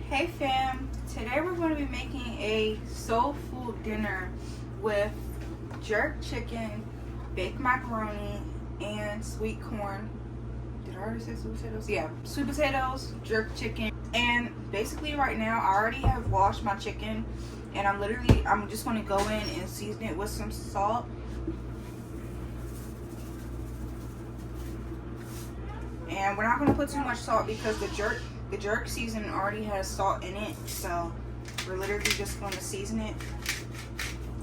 Hey fam, today we're going to be making a soulful dinner with jerk chicken, baked macaroni, and sweet corn. Did I already say sweet potatoes? Yeah, sweet potatoes, jerk chicken. And basically right now I already have washed my chicken and I'm just going to go in and season it with some salt. And we're not going to put too much salt because the jerk seasoning already has salt in it, so we're literally just going to season it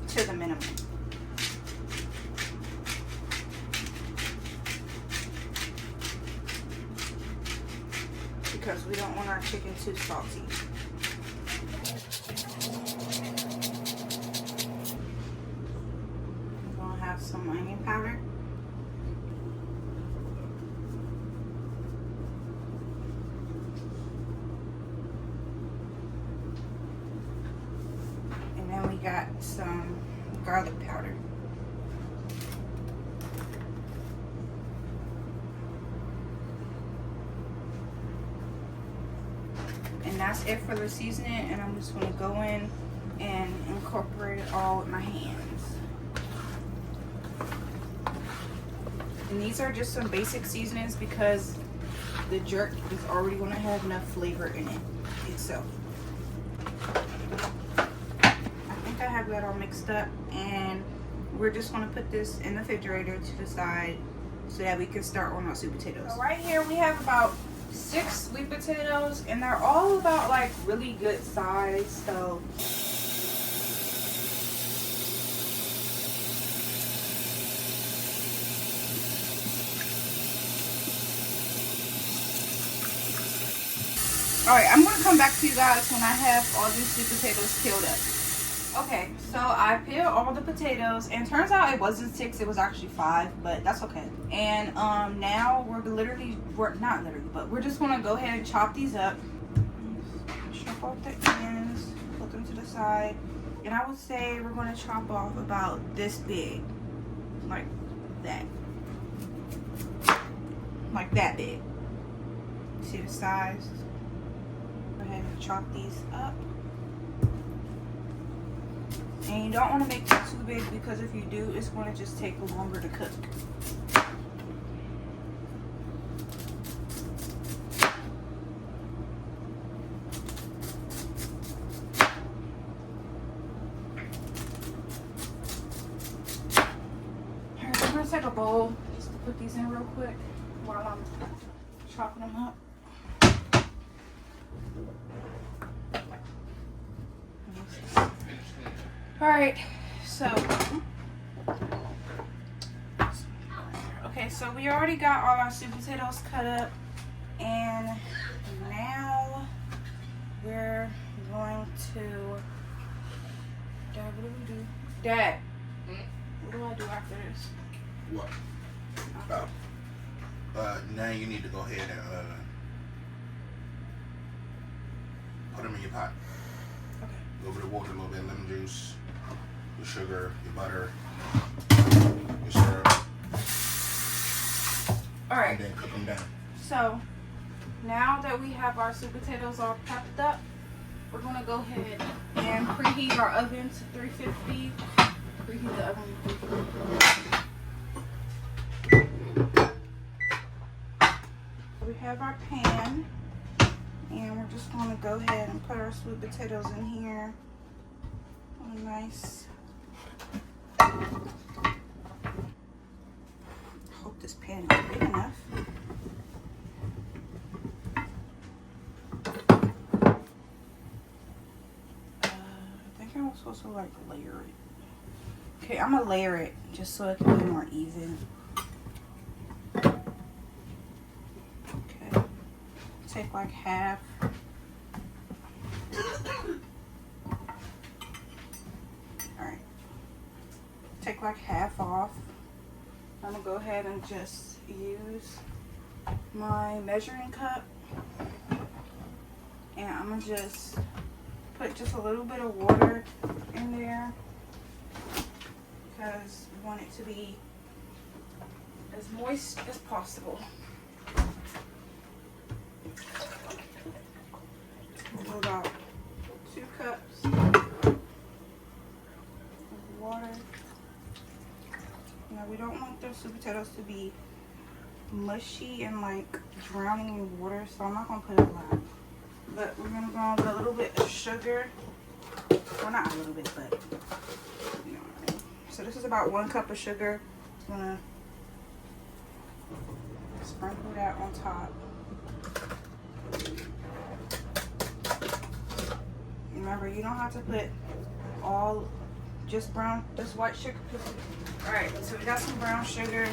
to the minimum. Because we don't want our chicken too salty. I'm going to have some onion powder. We got some garlic powder. And that's it for the seasoning, and I'm just going to go in and incorporate it all with my hands. And these are just some basic seasonings because the jerk is already going to have enough flavor in it itself. I have that all mixed up, and we're just going to put this in the refrigerator to the side so that we can start on our sweet potatoes. So right here we have about 6 sweet potatoes, and they're all about like really good size. So alright, I'm going to come back to you guys when I have all these sweet potatoes peeled up. Okay, so I peeled all the potatoes, and turns out it wasn't 6, it was actually 5, but that's okay. And now we're not literally, but we're just gonna go ahead and chop these up. Chop off the ends, put them to the side, and I would say we're gonna chop off about this big, like that big. See the size? Go ahead and chop these up. And you don't want to make them too big because if you do, it's going to just take longer to cook. Alright, I'm going to take a bowl just to put these in real quick while I'm chopping them up. Alright, so we already got all our sweet potatoes cut up, and now we're going to, Dad, what do we do? Dad, what do I do after this? What? Now you need to go ahead and put them in your pot. Okay. Go over the water, a little bit of lemon juice, your sugar, your butter, your syrup. All right. And then cook them down. So now that we have our sweet potatoes all prepped up, we're gonna go ahead and preheat our oven to 350. Preheat the oven to 350. We have our pan, and we're just gonna go ahead and put our sweet potatoes in here. Nice. I hope this pan is big enough. I think I'm supposed to like layer it. Okay, I'm gonna layer it just so it can be more even. Okay, take like half. Take like half off. I'm gonna go ahead and just use my measuring cup, and I'm gonna just put just a little bit of water in there because we want it to be as moist as possible. About the sweet potatoes to be mushy and like drowning in water, so I'm not gonna put a lot. But we're gonna go on with a little bit of sugar. Well, not a little bit, but you know what I mean. So this is about 1 cup of sugar. I'm gonna sprinkle that on top. Remember, you don't have to put all just white sugar. All right, so we got some brown sugar,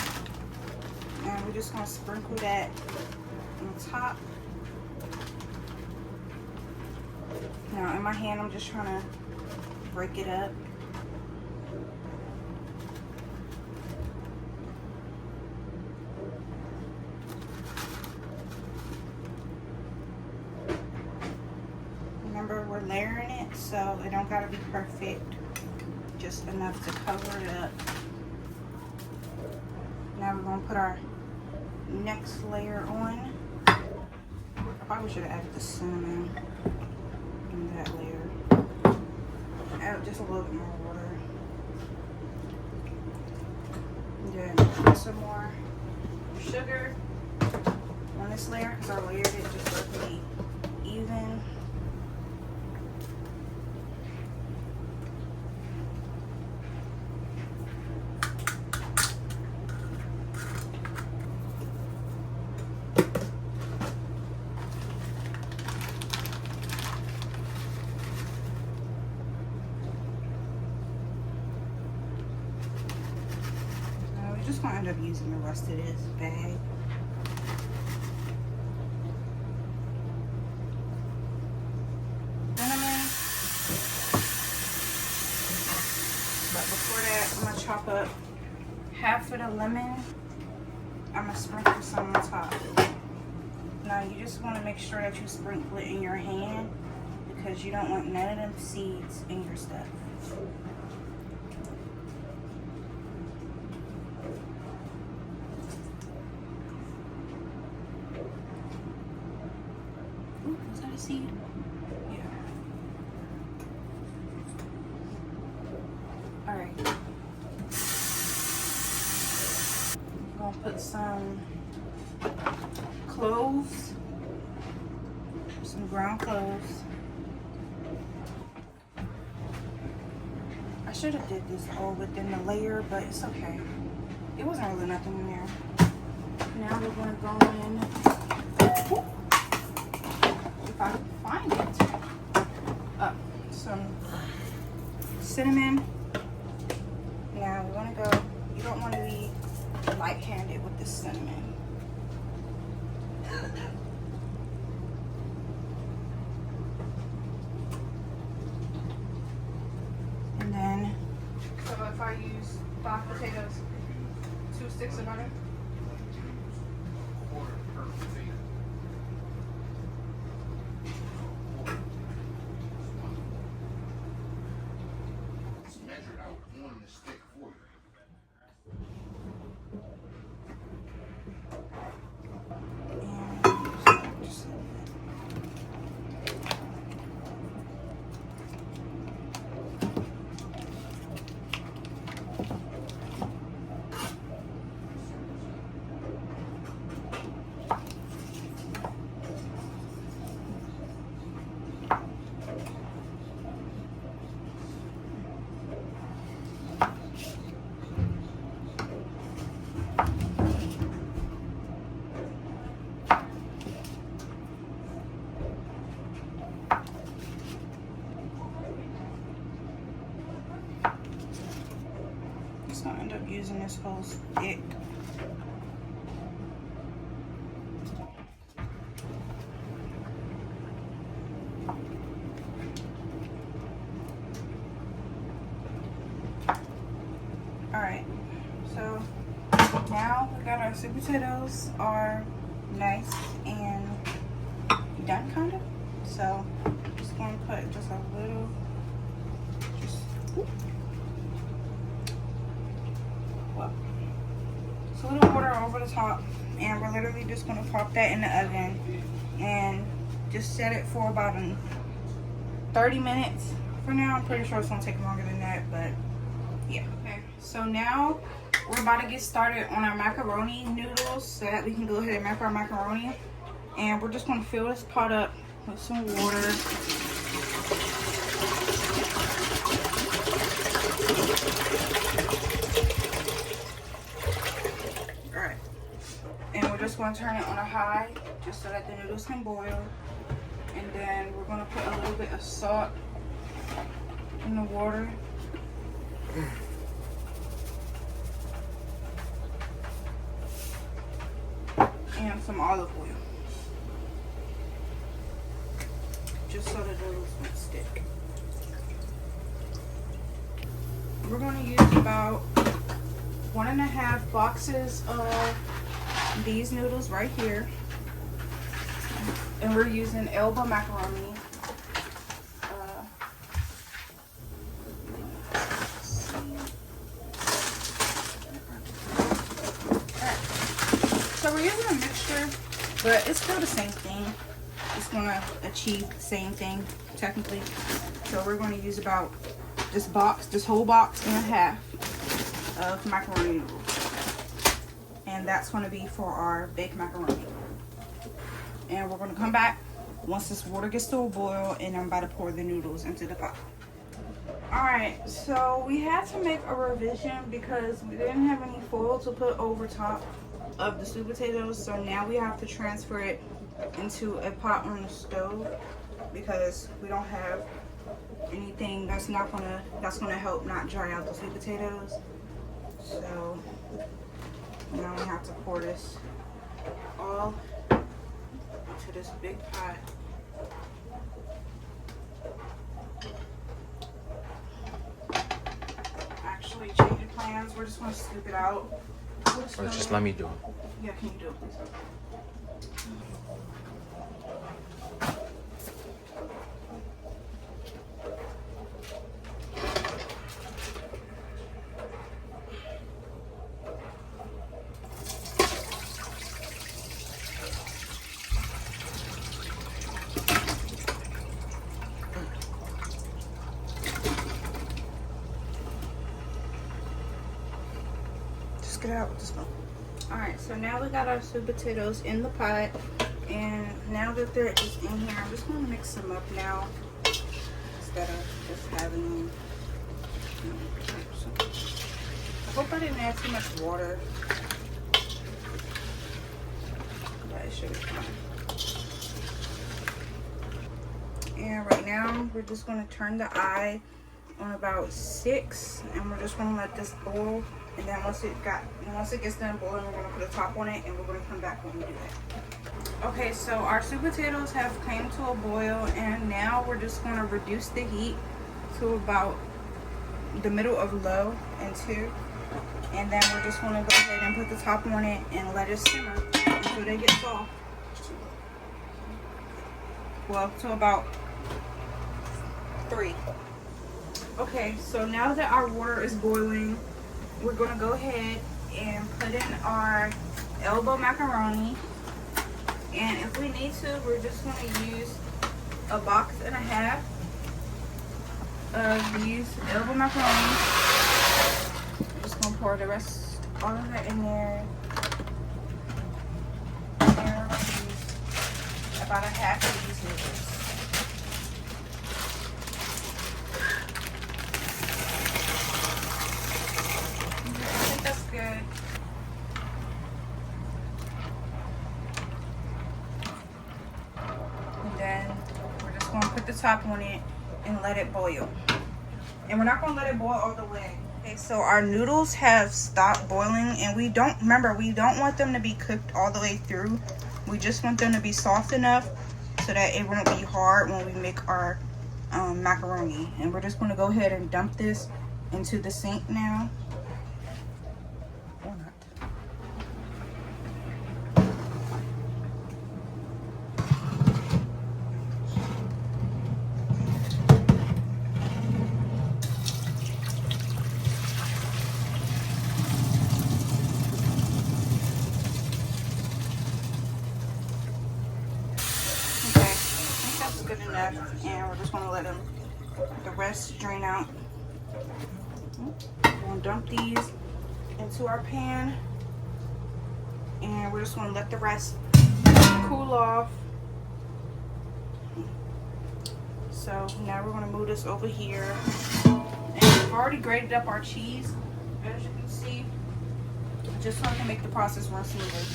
and we're just gonna sprinkle that on top. Now, in my hand, I'm just trying to break it up. Remember, we're layering it, so it don't gotta be perfect. Just enough to cover it up. Now we're gonna put our next layer on. I probably should have added the cinnamon in that layer. Add just a little bit more water. And then put some more sugar on this layer because I layered it just perfectly even. Just gonna end up using the rest of this bag. Cinnamon. But before that, I'm gonna chop up half of the lemon. I'm gonna sprinkle some on top. Now you just wanna make sure that you sprinkle it in your hand because you don't want none of them seeds in your stuff. Is that a seed? Yeah. Alright. I'm gonna put some cloves, some ground cloves. I should have did this all within the layer, but it's okay. It wasn't really nothing in there. Now we're gonna go in. If I can find it. Some cinnamon. Now we want to go, you don't want to be light-handed with the cinnamon. And then, so if I use 5 potatoes, 2 sticks of butter. So I end up using this whole stick. Alright, so now we got our sweet potatoes are nice and done kind of. So just gonna put just a little, a little water over the top, and we're literally just gonna pop that in the oven and just set it for about 30 minutes. For now, I'm pretty sure it's gonna take longer than that, but yeah. Okay, so now we're about to get started on our macaroni noodles so that we can go ahead and make our macaroni. And we're just going to fill this pot up with some water. Alright. And we're just going to turn it on a high just so that the noodles can boil. And then we're going to put a little bit of salt in the water. And some olive oil. Just so the noodles won't stick. We're going to use about 1.5 boxes of these noodles right here. And we're using elbow macaroni. So we're using a mixture, but it's still the same thing. It's going to achieve the same thing, technically. So we're going to use about this whole box and a half of macaroni noodles. And that's going to be for our baked macaroni. And we're going to come back once this water gets to a boil, and I'm about to pour the noodles into the pot. Alright, so we had to make a revision because we didn't have any foil to put over top of the sweet potatoes, so now we have to transfer it into a pot on the stove because we don't have anything that's gonna help not dry out the sweet potatoes. So now we have to pour this all into this big pot. Actually, changing plans, we're just gonna scoop it out. Or just let me do it. Yeah, can you do it, please? Just get it out with the spoon. Alright, so now we got our sweet potatoes in the pot, and now that they're just in here, I'm just going to mix them up now instead of just having them. I hope I didn't add too much water, but it should be fine. And right now, we're just going to turn the eye on about 6, and we're just going to let this boil. And then once it gets done boiling, we're going to put a top on it, and we're going to come back when we do that. Okay, so our sweet potatoes have came to a boil, and now we're just going to reduce the heat to about the middle of low and 2. And then we're just going to go ahead and put the top on it and let it simmer until they get soft. Well, to about 3. Okay, so now that our water is boiling, we're going to go ahead and put in our elbow macaroni. And if we need to, we're just going to use a box and a half of these elbow macaroni. I'm just going to pour the rest, all of it in there. And we're going to use about a half of these noodles. That's good. And then we're just going to put the top on it and let it boil. And we're not going to let it boil all the way. Okay, so our noodles have stopped boiling, and we don't want them to be cooked all the way through. We just want them to be soft enough so that it won't be hard when we make our macaroni. And we're just going to go ahead and dump this into the sink now. Good enough, and we're just going to let the rest drain out. We're going to dump these into our pan. And we're just going to let the rest cool off. So now we're going to move this over here. And we've already grated up our cheese, as you can see, just so I can make the process run smoother.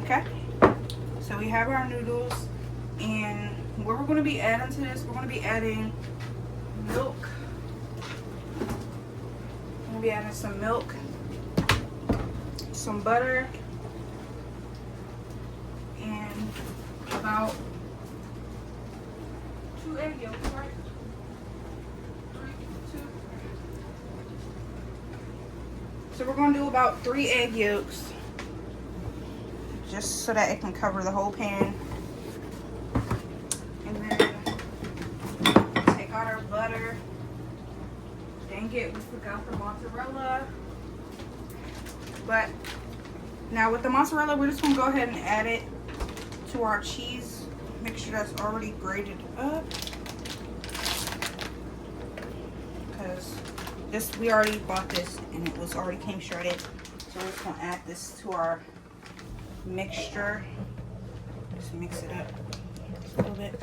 Okay, so we have our noodles, and what we're going to be adding to this, we're going to be adding milk. We're going to be adding some milk, some butter, and about 2 egg yolks, right? 2. So we're going to do about 3 egg yolks, just so that it can cover the whole pan. And then take out our butter. Dang it, we forgot the mozzarella. But now with the mozzarella, we're just going to go ahead and add it to our cheese mixture that's already grated up. Because this, we already bought this and it was already came shredded. So we're just going to add this to our mixture. Just mix it up just a little bit.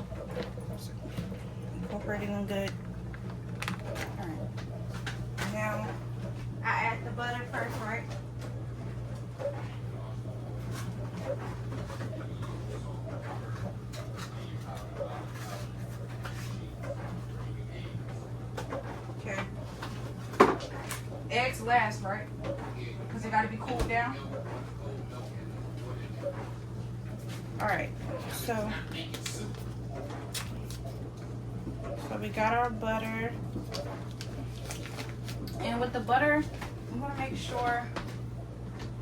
Incorporate it in good. Alright. Now I add the butter first, right? Okay. Eggs last, right? Because they got to be cooled down. Alright, so we got our butter. And with the butter, I'm going to make sure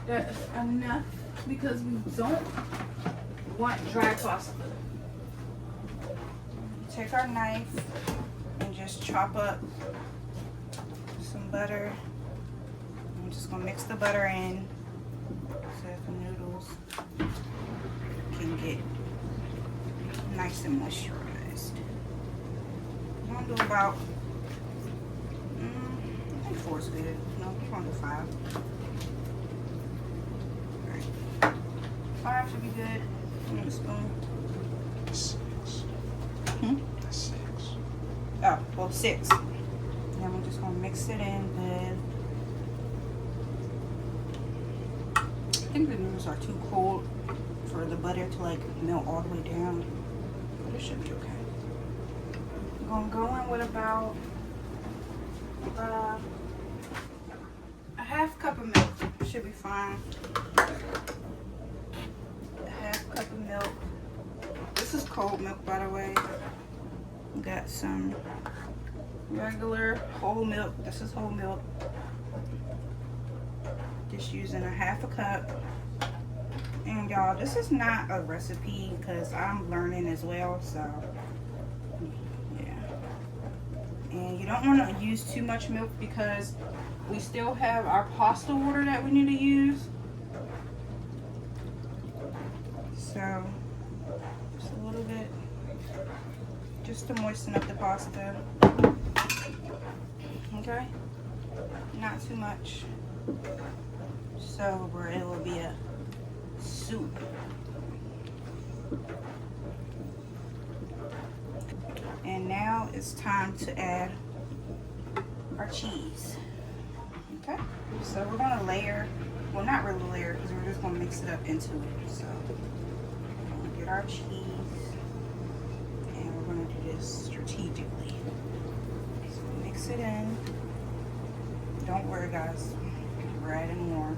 that it's enough because we don't want dry pasta. Take our knife and just chop up some butter. I'm just going to mix the butter in so that the noodles can get nice and moisturized. I'm going to do about, I think 4 is good. No, I'm going to do 5. Alright. 5 should be good. I'm just going to 6. That's 6. Oh, well, 6. And then we're just going to mix it in good. I think the noodles are too cold for the butter to like melt all the way down, but it should be okay. I'm gonna go in with about a half cup of milk. Should be fine. A half cup of milk. This is cold milk, by the way. Got some regular whole milk. This is whole milk. Just using a half a cup. And y'all, this is not a recipe because I'm learning as well, so yeah. And you don't want to use too much milk because we still have our pasta water that we need to use. So just a little bit, just to moisten up the pasta. Okay, not too much, so where it will be a soup. And now it's time to add our cheese. Okay, so we're going to layer, well, not really layer because we're just going to mix it up into it. So we're going to get our cheese and we're going to do this strategically. So mix it in. Don't worry, guys, we're adding more.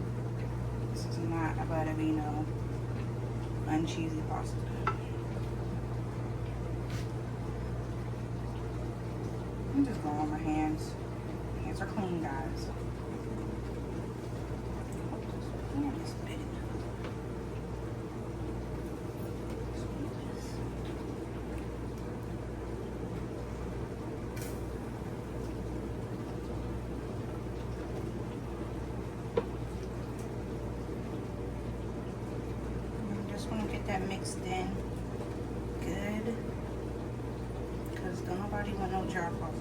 This is not about to be no uncheesy pasta. I'm just going on my hands. My hands are clean, guys. Hand is big. That mixed in good because don't nobody want no jar pasta.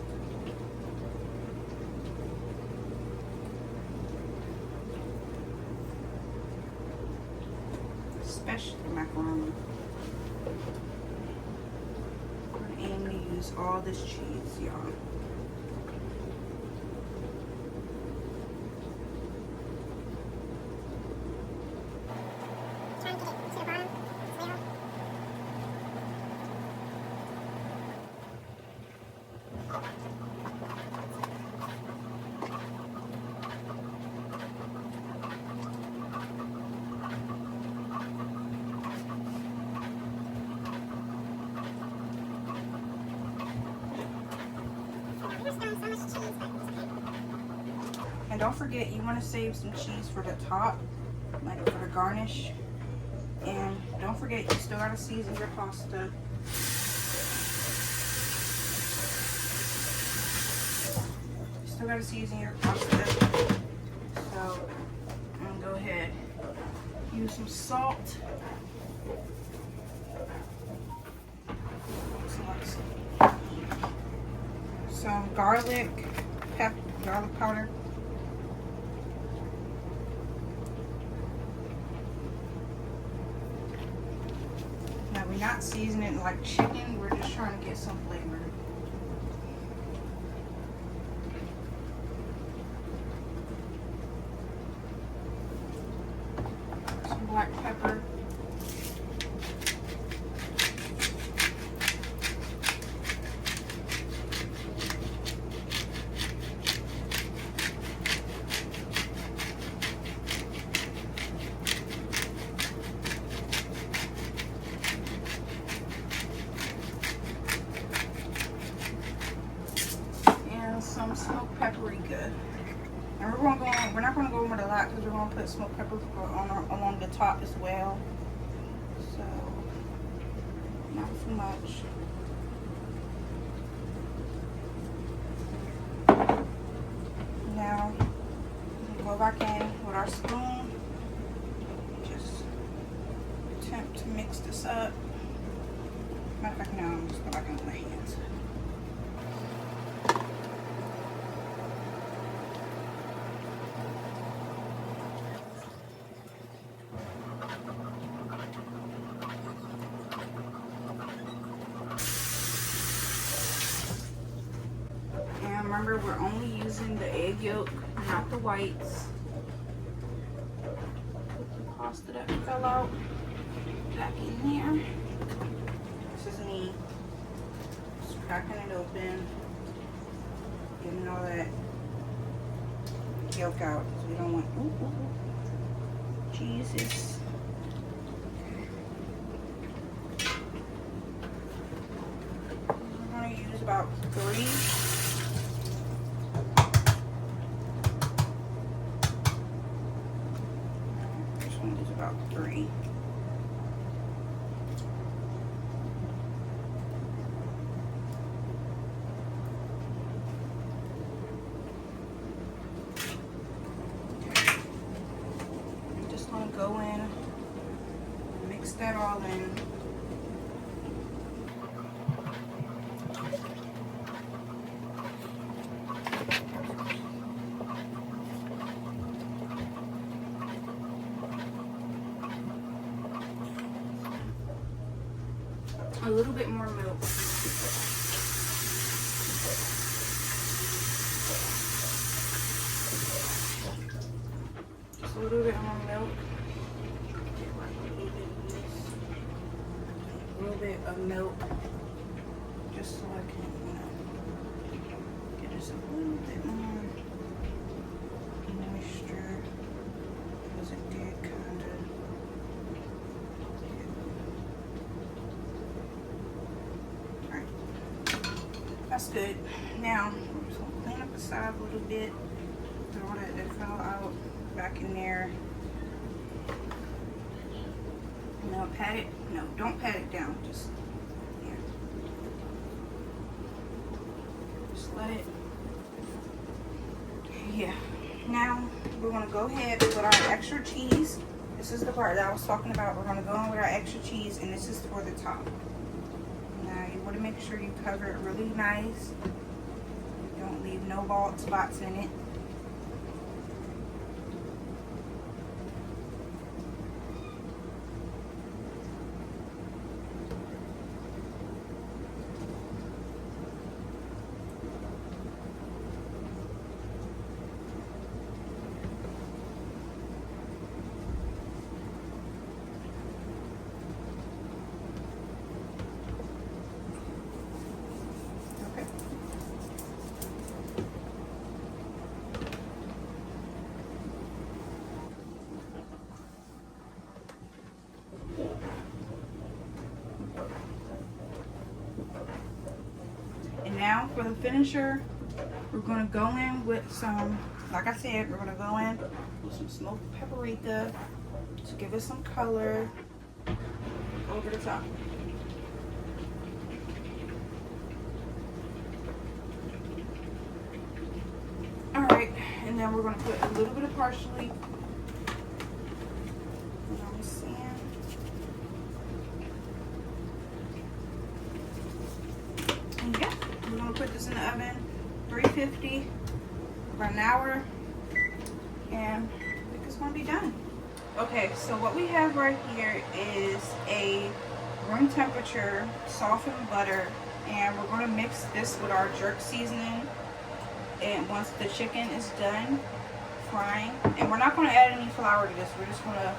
garnish the macaroni. I'm aiming to use all this cheese, y'all. And don't forget, you want to save some cheese for the top, like for the garnish. And don't forget, you still gotta season your pasta. You still gotta season your pasta. So I'm gonna go ahead, use some salt. Some garlic powder. Now we're not seasoning it like chicken, we're just trying to get some flavor. Some black pepper. Some smoked paprika, and we're not going to go over the lot because we're going to put smoked paprika along the top as well, so not too much. Now we'll go back in with our spoon, just attempt to mix this up. Matter of fact, now I'm just go back in with my hands. Remember, we're only using the egg yolk, not the whites. Put the pasta that fell out back in there. This is me just cracking it open, getting all that yolk out because we don't want Jesus. We're going to use about 3. About 3. I'm just going to go in, mix that all in. A little bit more milk. Just a little bit more milk. A little bit of milk. Just so I can, get us a little bit more moisture. Because it did kind of. That's good. Now, I'm just going to clean up the side a little bit. Throw that fell out back in there. Now pat it. No, don't pat it down. Just, yeah. Just let it. Yeah. Now, we're going to go ahead with our extra cheese. This is the part that I was talking about. We're going to go in with our extra cheese, and this is for the top. You want to make sure you cover it really nice. Don't leave no bald spots in it. now for the finisher, we're gonna go in with some, like I said, we're gonna go in with some smoked paprika to give it some color over the top. All right, and then we're gonna put a little bit of parsley. And yeah, we're gonna put this in the oven, 350 for an hour, and I think it's gonna be done. Okay, so what we have right here is a room temperature softened butter, and we're gonna mix this with our jerk seasoning. And once the chicken is done frying, and we're not gonna add any flour to this, we're just gonna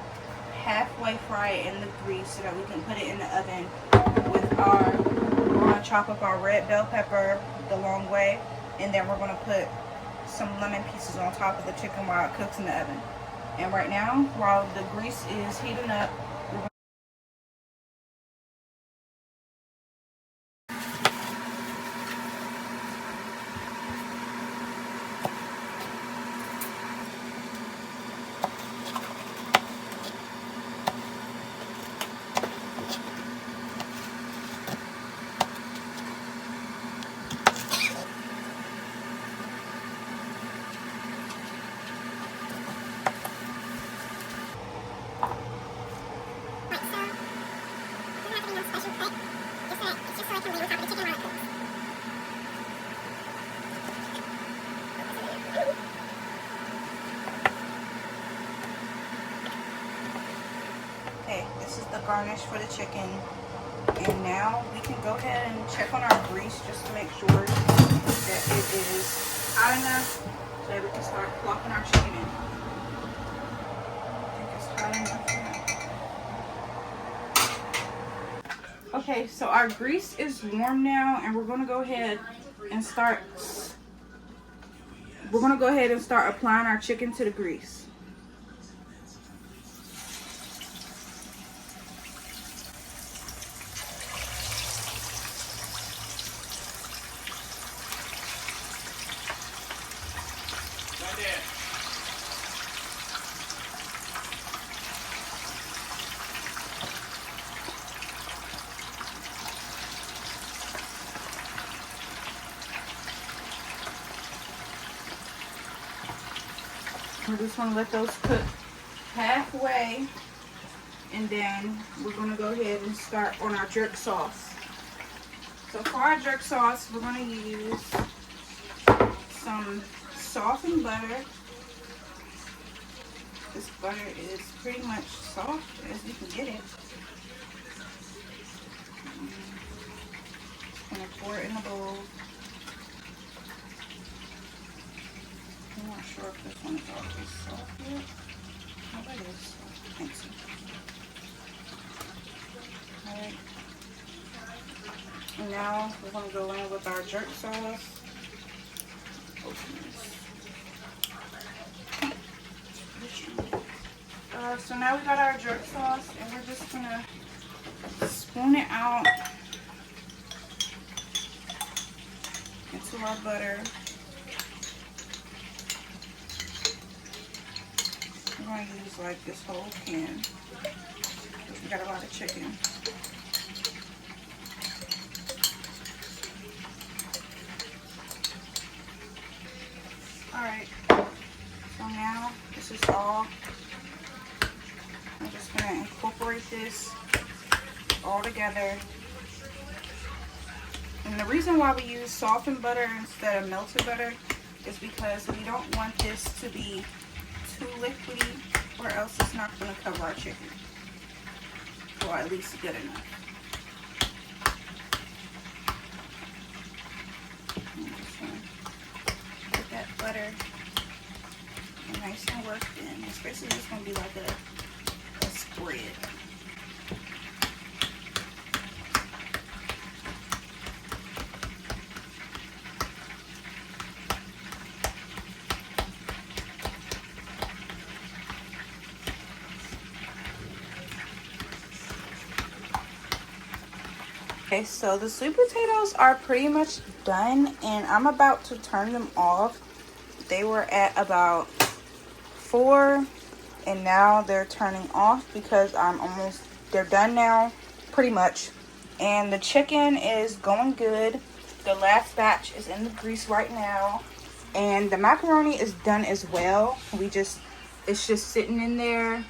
halfway fry it in the grease so that we can put it in the oven with our, we're gonna chop up our red bell pepper the long way, and then we're gonna put some lemon pieces on top of the chicken while it cooks in the oven. And right now, while the grease is heating up, okay, this is the garnish for the chicken. And now we can go ahead and check on our grease just to make sure that it is hot enough so that we can start plopping our chicken in. I think it's hot enough now. Okay, so our grease is warm now, and we're gonna go ahead and start applying our chicken to the grease. We're just going to let those cook halfway, and then we're going to go ahead and start on our jerk sauce. So for our jerk sauce, we're going to use some softened butter. This butter is pretty much soft as you can get it. Just going to pour it in the bowl. I'm not sure if this one is already soft yet. Oh, it is. I think so. Alright. And now we're going to go in with our jerk sauce. So now we got our jerk sauce, and we're just going to spoon it out into our butter. I'm going to use like this whole can because we got a lot of chicken. Alright, so now this is all. I'm just going to incorporate this all together. And the reason why we use softened butter instead of melted butter is because we don't want this to be too liquidy, or else it's not going to cover our chicken, or at least good enough. I'm just going to put that butter nice and worked in. It's basically just going to be like a spread. Okay, so the sweet potatoes are pretty much done, and I'm about to turn them off. They were at about 4, and now they're turning off because they're done now, pretty much. And the chicken is going good. The last batch is in the grease right now, and the macaroni is done as well. It's just sitting in there,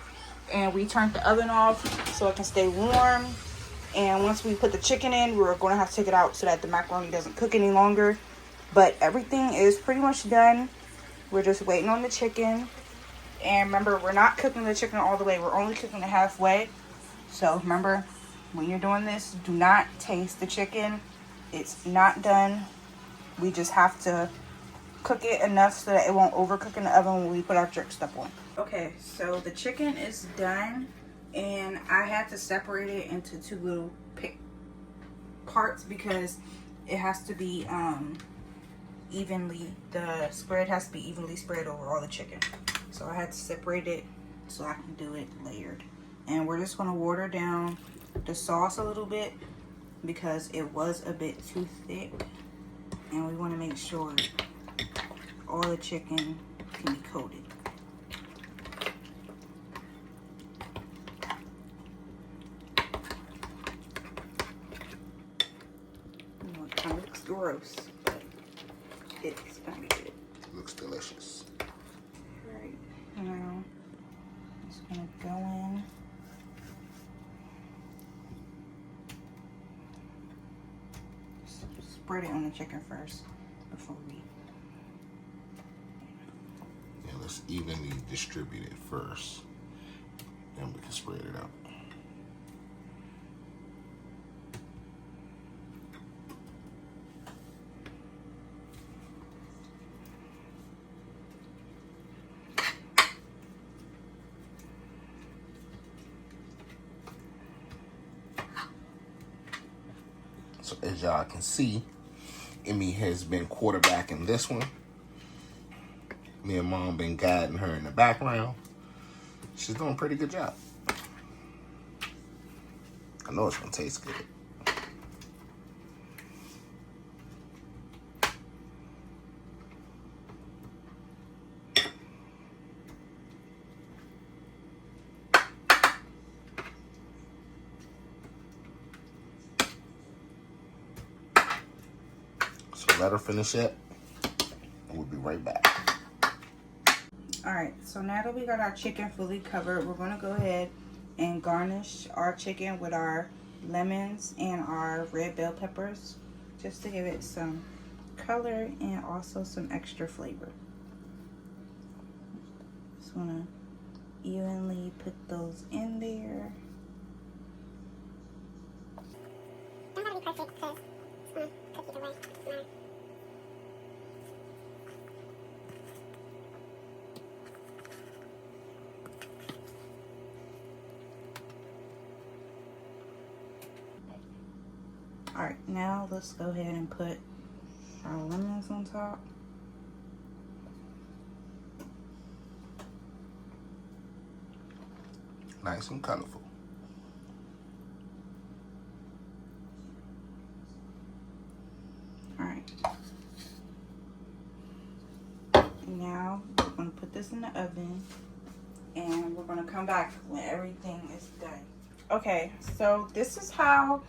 and we turned the oven off so it can stay warm. And once we put the chicken in, we're going to have to take it out so that the macaroni doesn't cook any longer. But everything is pretty much done. We're just waiting on the chicken. And remember, we're not cooking the chicken all the way. We're only cooking it halfway. So remember, when you're doing this, do not taste the chicken. It's not done. We just have to cook it enough so that it won't overcook in the oven when we put our jerk stuff on. Okay, so the chicken is done. And I had to separate it into 2 little parts because it has to be the spread has to be evenly spread over all the chicken. So I had to separate it so I can do it layered. And we're just going to water down the sauce a little bit because it was a bit too thick. And we want to make sure all the chicken can be coated. Kind of looks gross, but it's gonna be good. Looks delicious. Alright, now I'm just gonna go in. Spread it on the chicken first before we. Yeah, let's evenly distribute it first, then we can spread it out. So as y'all can see, Emmy has been quarterbacking this one. Me and Mom been guiding her in the background. She's doing a pretty good job. I know it's gonna taste good. Let her finish it, and we'll be right back. Alright, so now that we got our chicken fully covered, we're going to go ahead and garnish our chicken with our lemons and our red bell peppers, just to give it some color and also some extra flavor. Just want to evenly put those in there. Don't have to be perfect because it's going to cook either way. Alright, now let's go ahead and put our lemons on top. Nice and colorful. Alright. Now we're going to put this in the oven and we're going to come back when everything is done. Okay, so this is how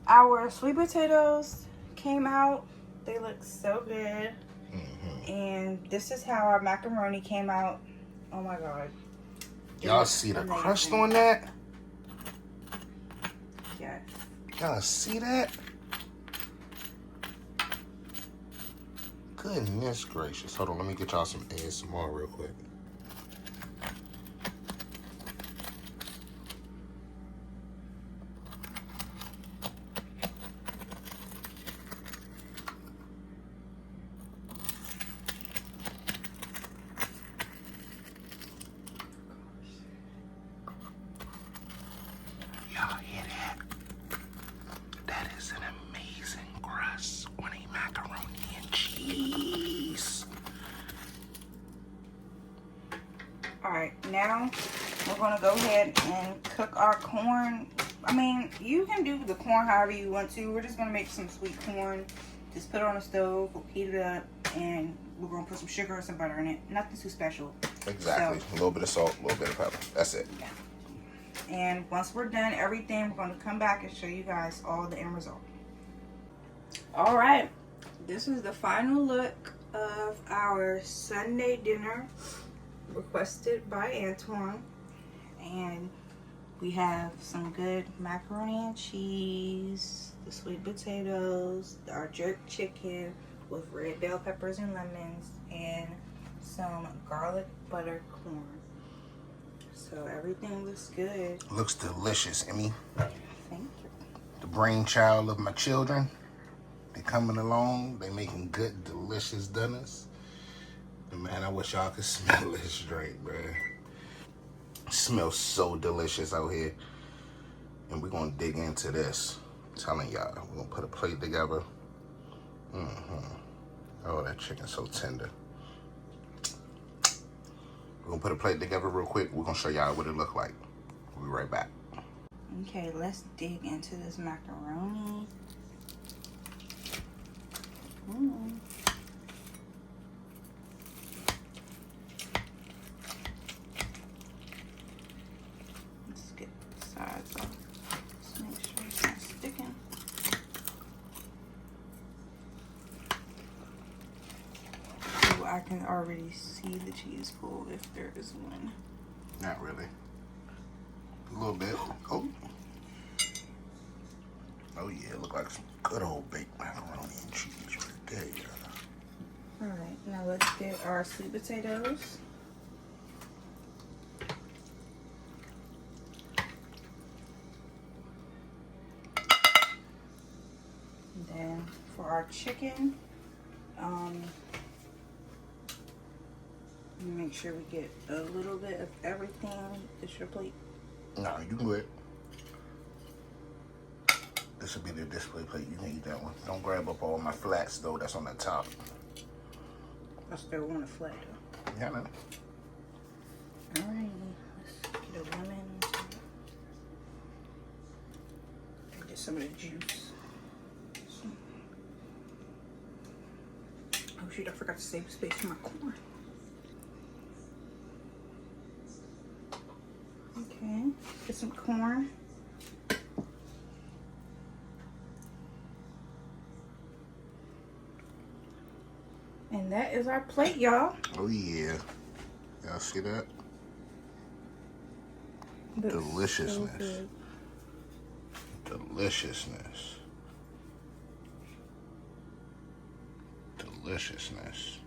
our sweet potatoes came out. They look so good. And this is how our macaroni came out. Oh my god. Y'all see the crust on that? Yes. Y'all see that? Goodness gracious. Hold on, let me get y'all some ASMR real quick. Y'all hear that? That is an amazing crust on a macaroni and cheese. Alright, now we're going to go ahead and cook our corn I mean, you can do the corn however you want to. We're just gonna make some sweet corn. Just put it on the stove, we'll heat it up, and we're gonna put some sugar and some butter in it. Nothing too special. Exactly. So, a little bit of salt, a little bit of pepper. That's it. yeah. And once we're done everything, we're gonna come back and show you guys all the end result. All right, this is the final look of our Sunday dinner requested by Antoine. And we have some good macaroni and cheese, the sweet potatoes, our jerk chicken with red bell peppers and lemons, and some garlic butter corn. So everything looks good. Looks delicious, Emmy. Thank you. The brainchild of my children. They coming along. They making good, delicious dinners. And man, I wish y'all could smell this drink, man. It smells so delicious out here. And we're gonna dig into this. I'm telling y'all, we're gonna put a plate together. Oh, that chicken's so tender. We're gonna put a plate together real quick. We're gonna show y'all what it look like. We'll be right back. Okay, let's dig into this macaroni. Let's get the sides off. Let's make sure it's not sticking. Oh, I can already see the cheese pull if there is one. Not really. A little bit. Oh. Oh yeah, look like some good old baked macaroni and cheese right there. Alright, now let's get our sweet potatoes. And then for our chicken, make sure we get a little bit of everything. This your plate? No, you can go ahead. This will be the display plate. You can eat that one. Don't grab up all my flats though. That's on the top. I still want a flat though. Yeah, man. Alright, let's get a lemon. Get some of the juice. Oh shoot, I forgot to save space for my corn. Okay, get some corn. And that is our plate, y'all. Oh yeah. Y'all see that? Deliciousness. So deliciousness. Deliciousness.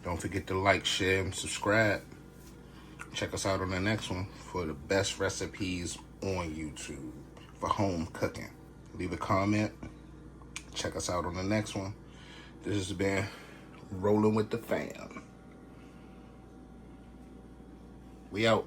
Don't forget to like, share, and subscribe. Check us out on the next one for the best recipes on YouTube for home cooking. Leave a comment. Check us out on the next one. This has been Rolling with the Pham. We out.